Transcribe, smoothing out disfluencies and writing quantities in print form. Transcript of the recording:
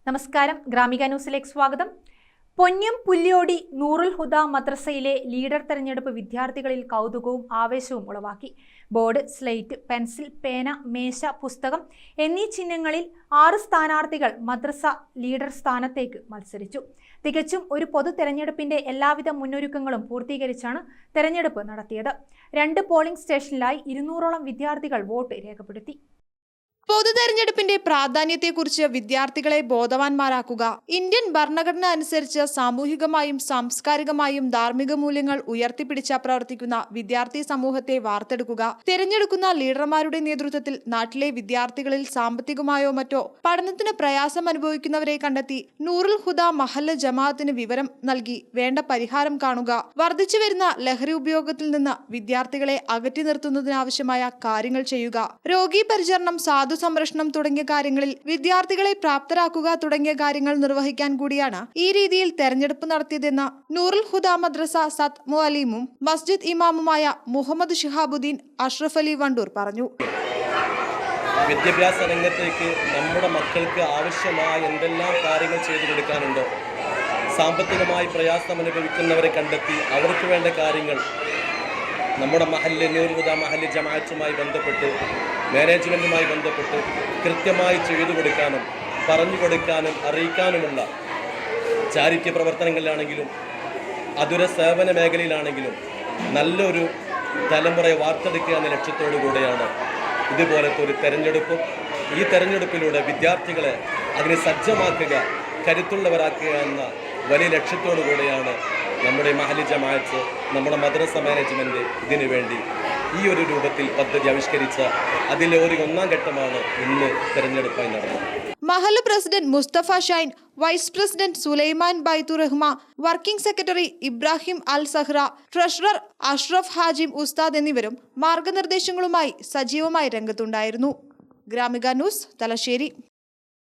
നമസ്കാരം, ഗ്രാമിക ന്യൂസിലേക്ക് സ്വാഗതം. പൊന്നം പുല്യോടി നൂറുൽ ഹുദ മദ്രസയിലെ ലീഡർ തെരഞ്ഞെടുപ്പ് വിദ്യാർത്ഥികളിൽ കൗതുകവും ആവേശവും ഉളവാക്കി. ബോർഡ്, സ്ലേറ്റ്, പെൻസിൽ, പേന, മേശ, പുസ്തകം എന്നീ ചിഹ്നങ്ങളിൽ 6 സ്ഥാനാർത്ഥികൾ മദ്രസ ലീഡർ സ്ഥാനത്തേക്ക് മത്സരിച്ചു. തികച്ചും ഒരു പൊതു തെരഞ്ഞെടുപ്പിന്റെ എല്ലാവിധ മുന്നൊരുക്കങ്ങളും പൂർത്തീകരിച്ചാണ് തെരഞ്ഞെടുപ്പ് നടത്തിയത്. 2 പോളിംഗ് സ്റ്റേഷനിലായി 200ഓളം വിദ്യാർത്ഥികൾ വോട്ട് രേഖപ്പെടുത്തി. പൊതു തെരഞ്ഞെടുപ്പിന്റെ പ്രാധാന്യത്തെക്കുറിച്ച് വിദ്യാർത്ഥികളെ ബോധവാന്മാരാക്കുക, ഇന്ത്യൻ ഭരണഘടന അനുസരിച്ച് സാമൂഹികമായും സാംസ്കാരികമായും ധാർമ്മിക മൂല്യങ്ങൾ ഉയർത്തിപ്പിടിച്ച പ്രവർത്തിക്കുന്ന വിദ്യാർത്ഥി സമൂഹത്തെ വാർത്തെടുക്കുക, തിരഞ്ഞെടുക്കുന്ന ലീഡർമാരുടെ നേതൃത്വത്തിൽ നാട്ടിലെ വിദ്യാർത്ഥികളിൽ സാമ്പത്തികമായോ മറ്റോ പഠനത്തിന് പ്രയാസം അനുഭവിക്കുന്നവരെ കണ്ടെത്തി നൂറുൽ ഹുദ മഹല്ല് ജമാഅത്തിന് വിവരം നൽകി വേണ്ട പരിഹാരം കാണുക, വർദ്ധിച്ചുവരുന്ന ലഹരി ഉപയോഗത്തിൽ നിന്ന് വിദ്യാർത്ഥികളെ അകറ്റി നിർത്തുന്നതിനാവശ്യമായ കാര്യങ്ങൾ ചെയ്യുക, രോഗീ പരിചരണം, സംരക്ഷണം തുടങ്ങിയ കാര്യങ്ങളിൽ വിദ്യാർത്ഥികളെ പ്രാപ്തരാക്കുക തുടങ്ങിയ കാര്യങ്ങൾ നിർവഹിക്കാൻ കൂടിയാണ് ഈ രീതിയിൽ തെരഞ്ഞെടുപ്പ് നടത്തിയതെന്ന് നൂറുൽ ഹുദ മദ്രസ സത് മുഅല്ലിമും മസ്ജിദ് ഇമാമുമായ മുഹമ്മദ് ഷിഹാബുദ്ദീൻ അഷ്റഫ് അലി വണ്ടൂർ പറഞ്ഞു. വിദ്യാഭ്യാസ രംഗത്തേക്ക് നമ്മുടെ മക്കൾക്ക് ആവശ്യമായ എന്തെല്ലാം കാര്യങ്ങൾ ചെയ്തു കൊടുക്കാനുണ്ടോ, സാമ്പത്തികമായി പ്രയാസം അനുഭവിക്കുന്നവരെ കണ്ടെത്തി അവർക്ക് വേണ്ട കാര്യങ്ങൾ നമ്മുടെ മഹല്ല് നൂറുൽ ഹുദ മഹല്ല് ജമാഅത്തുമായി ബന്ധപ്പെട്ട് മാനേജ്മെൻറ്റുമായി ബന്ധപ്പെട്ട് കൃത്യമായി ചെയ്തു കൊടുക്കാനും പറഞ്ഞു കൊടുക്കാനും അറിയിക്കാനുമുള്ള ചാരിറ്റി പ്രവർത്തനങ്ങളിലാണെങ്കിലും അതുര സേവന മേഖലയിലാണെങ്കിലും നല്ലൊരു തലമുറയെ വാർത്തെടുക്കുക എന്ന ലക്ഷ്യത്തോടു കൂടെയാണ് ഇതുപോലത്തെ ഒരു തെരഞ്ഞെടുപ്പും ഈ തെരഞ്ഞെടുപ്പിലൂടെ വിദ്യാർത്ഥികളെ അതിനെ സജ്ജമാക്കുക, കരുത്തുള്ളവരാക്കുക എന്ന വലിയ ലക്ഷ്യത്തോടു കൂടെയാണ് നമ്മുടെ മഹല്ല് ജമാഅത്ത്, നമ്മുടെ മദ്രസ മാനേജ്മെൻറ്റ് ഇതിനു വേണ്ടി ഈ ഒരു രൂപത്തിൽ പദ്ധതി ആവിഷ്കരിച്ച അതിലെ ഒരു 1ാം ഘട്ടമാണ് ഇന്ന് തെരഞ്ഞെടുപ്പായി നടന്നത്. മഹല്ല് president Mustafa Shain, vice president Sulaiman Baithu Rahma, working secretary Ibrahim Al Zahra, treasurer Ashraf ഹാജിം ഉസ്താദ് എന്നിവരും മാർഗനിർദ്ദേശങ്ങളുമായി സജീവമായി രംഗത്തുണ്ടായിരുന്നു. ഗ്രാമിക ന്യൂസ്, തലശ്ശേരി.